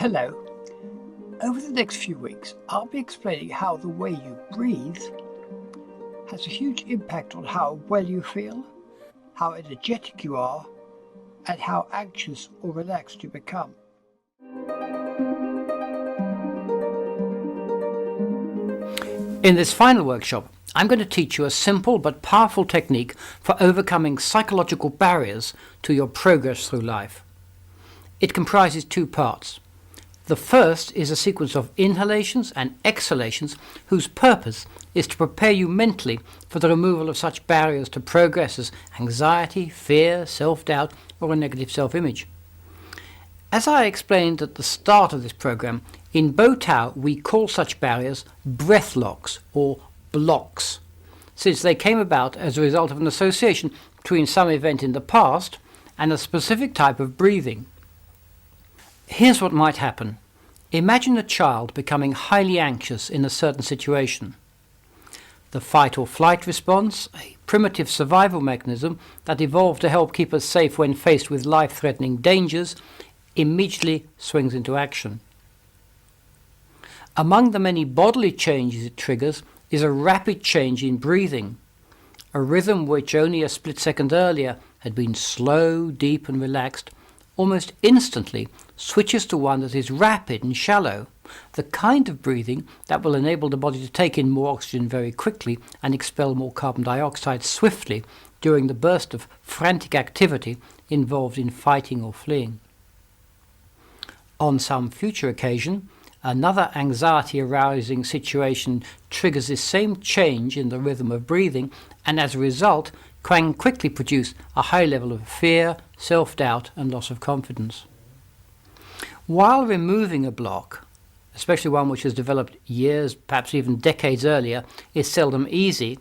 Hello. Over the next few weeks, I'll be explaining how the way you breathe has a huge impact on how well you feel, how energetic you are, and how anxious or relaxed you become. In this final workshop, I'm going to teach you a simple but powerful technique for overcoming psychological barriers to your progress through life. It comprises two parts. The first is a sequence of inhalations and exhalations whose purpose is to prepare you mentally for the removal of such barriers to progress as anxiety, fear, self-doubt, or a negative self-image. As I explained at the start of this program, in Bo-Tao we call such barriers breath locks or blocks, since they came about as a result of an association between some event in the past and a specific type of breathing. Here's what might happen. Imagine a child becoming highly anxious in a certain situation. The fight or flight response, a primitive survival mechanism that evolved to help keep us safe when faced with life-threatening dangers, immediately swings into action. Among the many bodily changes it triggers is a rapid change in breathing, a rhythm which only a split second earlier had been slow, deep and relaxed, almost instantly switches to one that is rapid and shallow, the kind of breathing that will enable the body to take in more oxygen very quickly and expel more carbon dioxide swiftly during the burst of frantic activity involved in fighting or fleeing. On some future occasion, another anxiety-arousing situation triggers this same change in the rhythm of breathing, and as a result can quickly produce a high level of fear, self-doubt and loss of confidence. While removing a block, especially one which has developed years, perhaps even decades earlier, is seldom easy,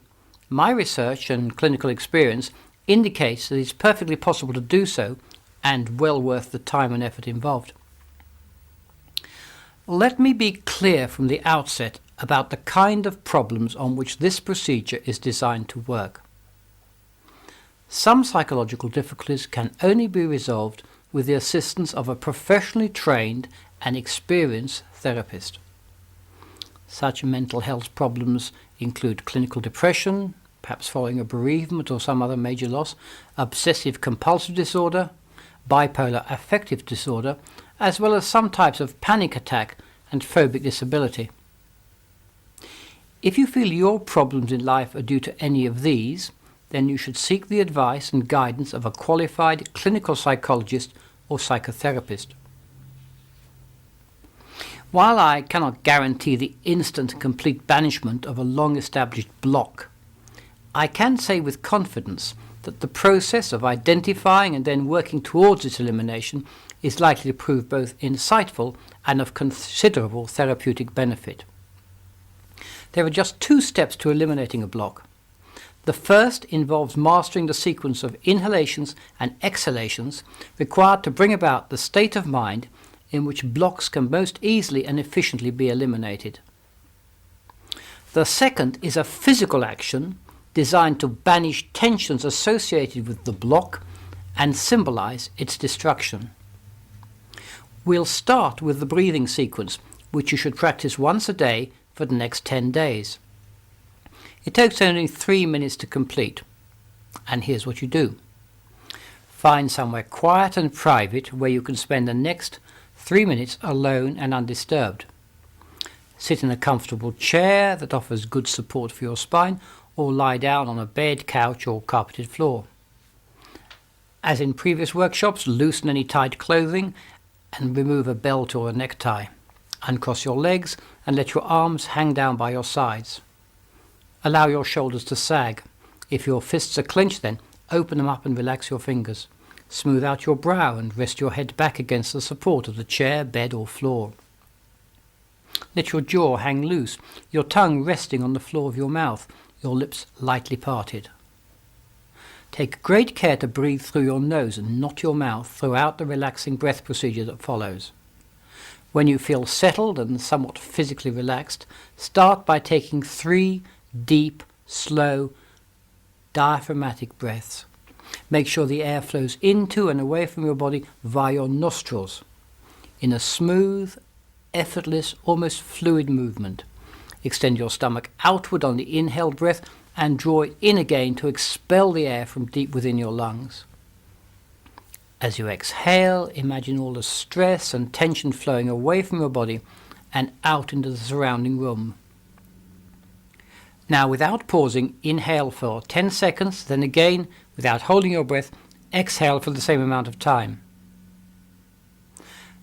my research and clinical experience indicates that it's perfectly possible to do so and well worth the time and effort involved. Let me be clear from the outset about the kind of problems on which this procedure is designed to work. Some psychological difficulties can only be resolved with the assistance of a professionally trained and experienced therapist. Such mental health problems include clinical depression, perhaps following a bereavement or some other major loss, obsessive-compulsive disorder, bipolar affective disorder, as well as some types of panic attack and phobic disability. If you feel your problems in life are due to any of these, then you should seek the advice and guidance of a qualified clinical psychologist or psychotherapist. While I cannot guarantee the instant and complete banishment of a long-established block, I can say with confidence that the process of identifying and then working towards its elimination is likely to prove both insightful and of considerable therapeutic benefit. There are just two steps to eliminating a block. The first involves mastering the sequence of inhalations and exhalations required to bring about the state of mind in which blocks can most easily and efficiently be eliminated. The second is a physical action designed to banish tensions associated with the block and symbolize its destruction. We'll start with the breathing sequence, which you should practice once a day for the next 10 days. It takes only 3 minutes to complete, and here's what you do. Find somewhere quiet and private where you can spend the next 3 minutes alone and undisturbed. Sit in a comfortable chair that offers good support for your spine, or lie down on a bed, couch or carpeted floor. As in previous workshops, loosen any tight clothing and remove a belt or a necktie. Uncross your legs and let your arms hang down by your sides. Allow your shoulders to sag. If your fists are clenched, then open them up and relax your fingers. Smooth out your brow and rest your head back against the support of the chair, bed or floor. Let your jaw hang loose, your tongue resting on the floor of your mouth, your lips lightly parted. Take great care to breathe through your nose and not your mouth throughout the relaxing breath procedure that follows. When you feel settled and somewhat physically relaxed, start by taking 3 deep, slow, diaphragmatic breaths. Make sure the air flows into and away from your body via your nostrils. in a smooth, effortless, almost fluid movement. Extend your stomach outward on the inhaled breath and draw it in again to expel the air from deep within your lungs. As you exhale, imagine all the stress and tension flowing away from your body and out into the surrounding room. Now, without pausing, inhale for 10 seconds, then again, without holding your breath, exhale for the same amount of time.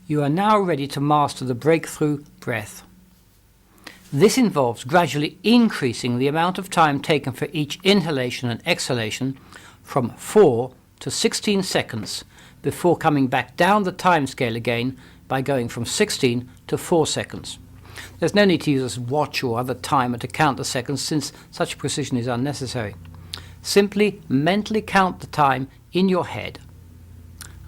You are now ready to master the breakthrough breath. This involves gradually increasing the amount of time taken for each inhalation and exhalation from 4 to 16 seconds before coming back down the time scale again by going from 16 to 4 seconds. There's no need to use a watch or other timer to count the seconds since such precision is unnecessary. Simply mentally count the time in your head.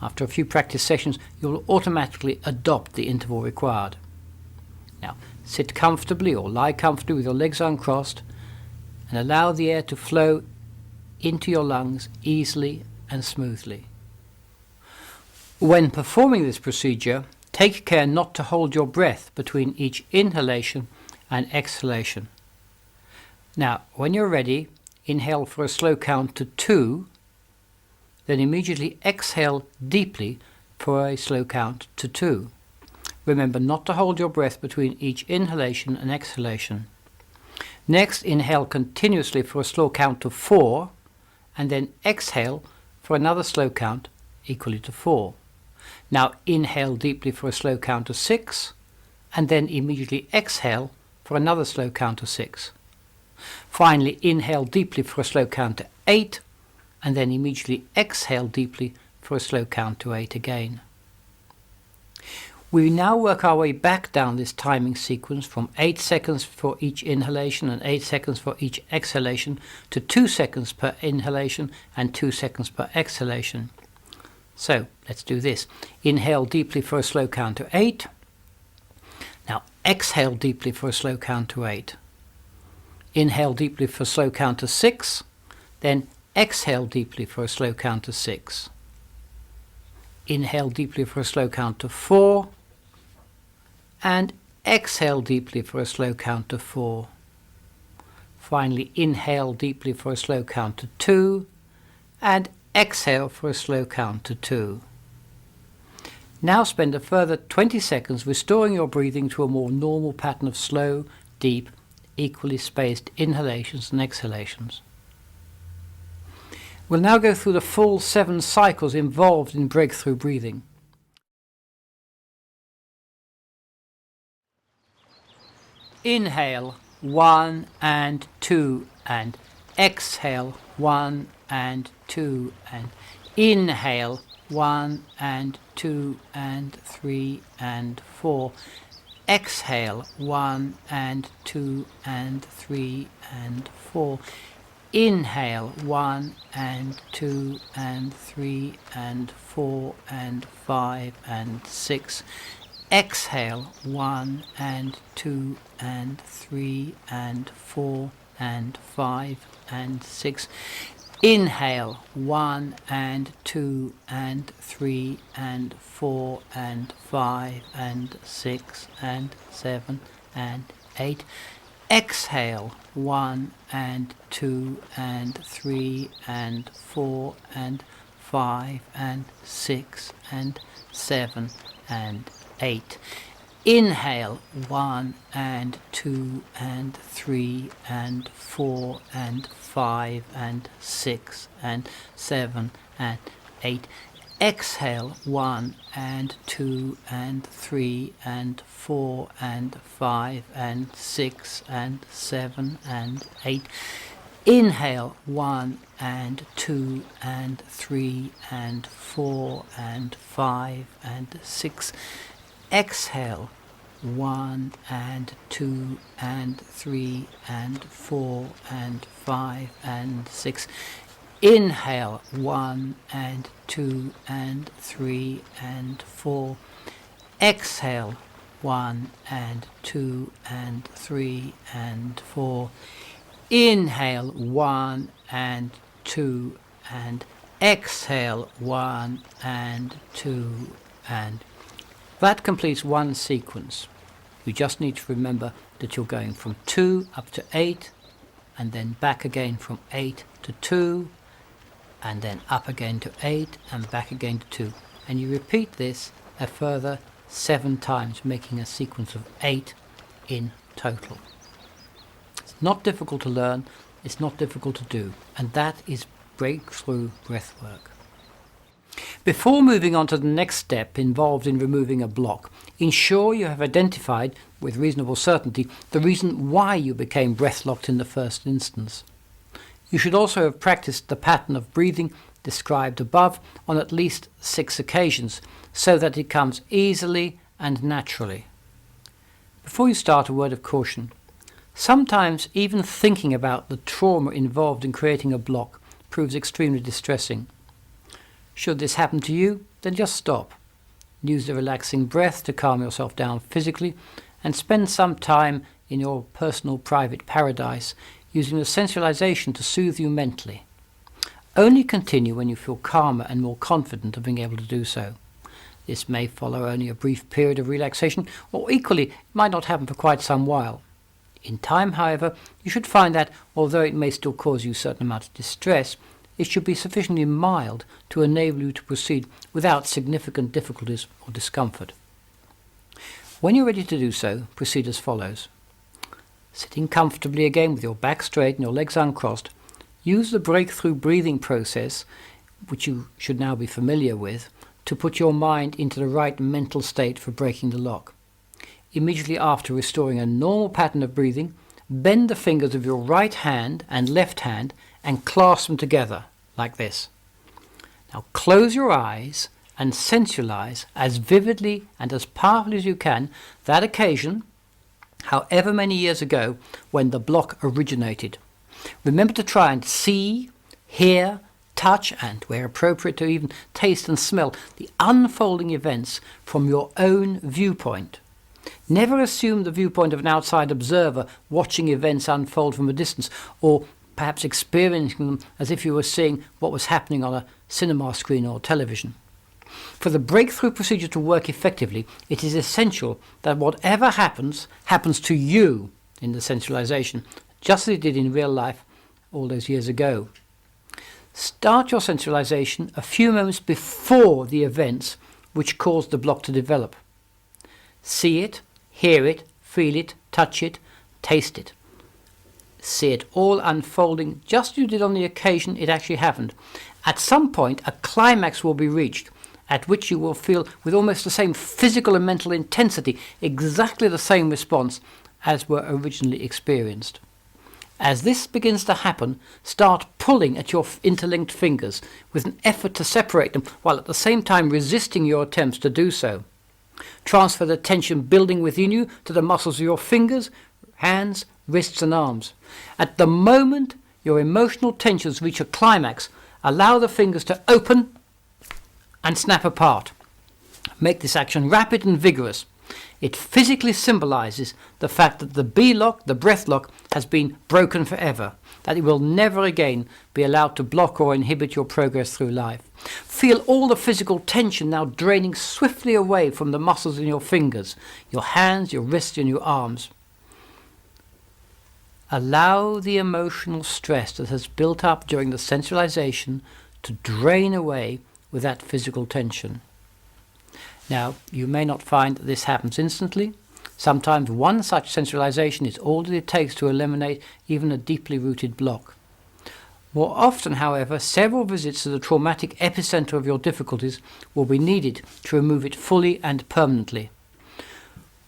After a few practice sessions, you'll automatically adopt the interval required. Now, sit comfortably or lie comfortably with your legs uncrossed and allow the air to flow into your lungs easily and smoothly. When performing this procedure, take care not to hold your breath between each inhalation and exhalation. Now, when you're ready, inhale for a slow count to 2, then immediately exhale deeply for a slow count to 2. Remember not to hold your breath between each inhalation and exhalation. Next, inhale continuously for a slow count to 4, and then exhale for another slow count equally to 4. Now inhale deeply for a slow count to 6, and then immediately exhale for another slow count to 6. Finally, inhale deeply for a slow count to 8, and then immediately exhale deeply for a slow count to 8 again. We now work our way back down this timing sequence from 8 seconds for each inhalation and 8 seconds for each exhalation to 2 seconds per inhalation and 2 seconds per exhalation. So let's do this. Inhale deeply for a slow count to 8. Now exhale deeply for a slow count to 8. Inhale deeply for a slow count to 6. Then exhale deeply for a slow count to 6. Inhale deeply for a slow count to 4. And exhale deeply for a slow count to 4. Finally, inhale deeply for a slow count to 2, and exhale for a slow count to 2. Now spend a further 20 seconds restoring your breathing to a more normal pattern of slow, deep, equally spaced inhalations and exhalations. We'll now go through the full 7 cycles involved in breakthrough breathing. Inhale 1 and 2 and exhale 1 and 2 and inhale 1 and 2 and 3 and 4. Exhale 1 and 2 and 3 and 4. Inhale 1 and 2 and 3 and 4 and 5 and 6. Exhale 1 and 2 and 3 and 4 and 5 and 6. Inhale 1 and 2 and 3 and 4 and 5 and 6 and 7 and 8. Exhale 1 and 2 and 3 and 4 and 5 and 6 and 7 and 8. Inhale 1 and 2 and 3 and 4 and 5 and 6 and 7 and 8. Exhale 1 and 2 and 3 and 4 and 5 and 6 and 7 and 8. Inhale 1 and 2 and 3 and 4 and 5 and 6. Exhale 1 and 2 and 3 and 4 and 5 and 6. Inhale 1 and 2 and 3 and 4. Exhale 1 and 2 and 3 and 4. Inhale 1 and 2 and exhale 1 and 2 and That completes one sequence. You just need to remember that you're going from 2 up to 8, and then back again from 8 to 2, and then up again to 8, and back again to 2. And you repeat this a further 7 times, making a sequence of 8 in total. It's not difficult to learn, it's not difficult to do, and that is breakthrough breath work. Before moving on to the next step involved in removing a block, ensure you have identified, with reasonable certainty, the reason why you became breath-locked in the first instance. You should also have practiced the pattern of breathing described above on at least 6 occasions, so that it comes easily and naturally. Before you start, a word of caution. Sometimes even thinking about the trauma involved in creating a block proves extremely distressing. Should this happen to you, then just stop. Use the relaxing breath to calm yourself down physically, and spend some time in your personal private paradise using the sensualization to soothe you mentally. Only continue when you feel calmer and more confident of being able to do so. This may follow only a brief period of relaxation, or equally, it might not happen for quite some while. In time, however, you should find that, although it may still cause you a certain amount of distress, it should be sufficiently mild to enable you to proceed without significant difficulties or discomfort. When you're ready to do so, proceed as follows. Sitting comfortably again with your back straight and your legs uncrossed, use the breakthrough breathing process, which you should now be familiar with, to put your mind into the right mental state for breaking the lock. Immediately after restoring a normal pattern of breathing, bend the fingers of your right hand and left hand and clasp them together, like this. Now close your eyes and sensualize as vividly and as powerfully as you can that occasion, however many years ago, when the block originated. Remember to try and see, hear, touch, and, where appropriate, to even taste and smell the unfolding events from your own viewpoint. Never assume the viewpoint of an outside observer watching events unfold from a distance, or perhaps experiencing them as if you were seeing what was happening on a cinema screen or television. For the breakthrough procedure to work effectively, it is essential that whatever happens to you in the sensualization, just as it did in real life all those years ago. Start your sensualization a few moments before the events which caused the block to develop. See it, hear it, feel it, touch it, taste it. See it all unfolding just as you did on the occasion it actually happened. At some point, a climax will be reached, at which you will feel with almost the same physical and mental intensity exactly the same response as were originally experienced. As this begins to happen, start pulling at your interlinked fingers with an effort to separate them, while at the same time resisting your attempts to do so. Transfer the tension building within you to the muscles of your fingers, hands, wrists and arms. At the moment your emotional tensions reach a climax, allow the fingers to open and snap apart. Make this action rapid and vigorous. It physically symbolizes the fact that the B-lock, the breath lock, has been broken forever, that it will never again be allowed to block or inhibit your progress through life. Feel all the physical tension now draining swiftly away from the muscles in your fingers, your hands, your wrists and your arms. Allow the emotional stress that has built up during the sensualization to drain away with that physical tension. Now, you may not find that this happens instantly. Sometimes one such sensualization is all that it takes to eliminate even a deeply rooted block. More often, however, several visits to the traumatic epicenter of your difficulties will be needed to remove it fully and permanently.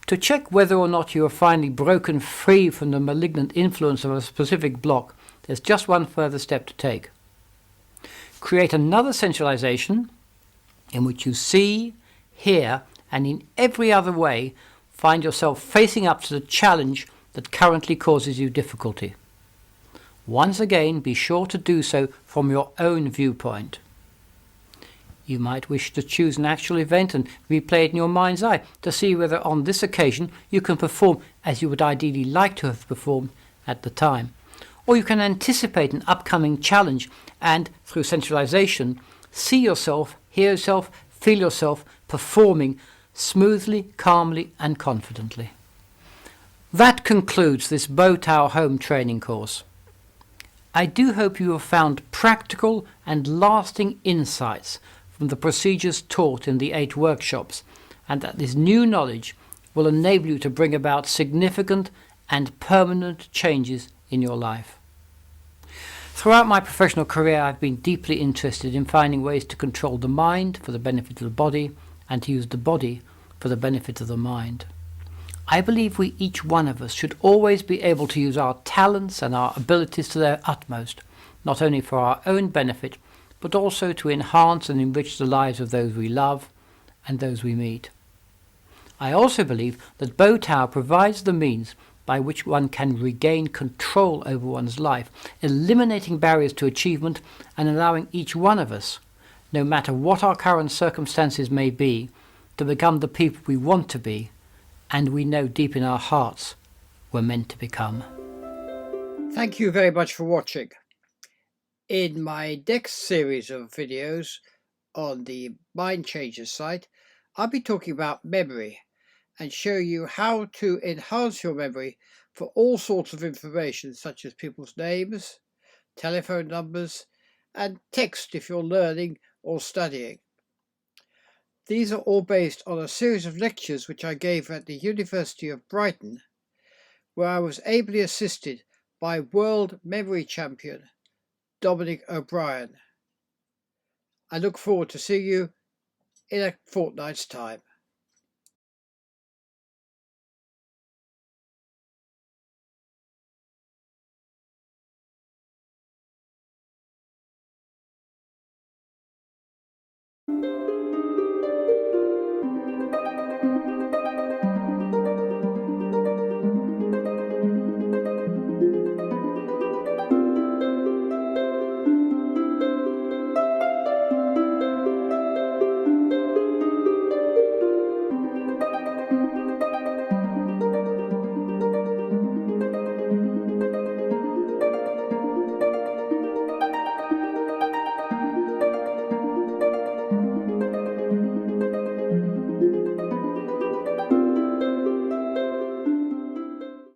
To check whether or not you are finally broken free from the malignant influence of a specific block, there's just one further step to take. Create another sensualization in which you see, hear, and in every other way find yourself facing up to the challenge that currently causes you difficulty. Once again, be sure to do so from your own viewpoint. You might wish to choose an actual event and replay it in your mind's eye to see whether on this occasion you can perform as you would ideally like to have performed at the time. Or you can anticipate an upcoming challenge and, through sensualization, see yourself, hear yourself, feel yourself performing smoothly, calmly and confidently. That concludes this Botow home training course. I do hope you have found practical and lasting insights from the procedures taught in the 8 workshops, and that this new knowledge will enable you to bring about significant and permanent changes in your life. Throughout my professional career, I've been deeply interested in finding ways to control the mind for the benefit of the body and to use the body for the benefit of the mind. I believe each one of us should always be able to use our talents and our abilities to their utmost, not only for our own benefit, but also to enhance and enrich the lives of those we love and those we meet. I also believe that Botow provides the means by which one can regain control over one's life, eliminating barriers to achievement and allowing each one of us, no matter what our current circumstances may be, to become the people we want to be and we know deep in our hearts we're meant to become. Thank you very much for watching. In my next series of videos on the Mind Changers site, I'll be talking about memory and show you how to enhance your memory for all sorts of information such as people's names, telephone numbers, and text if you're learning or studying. These are all based on a series of lectures which I gave at the University of Brighton, where I was ably assisted by world memory champion Dominic O'Brien. I look forward to seeing you in a fortnight's time.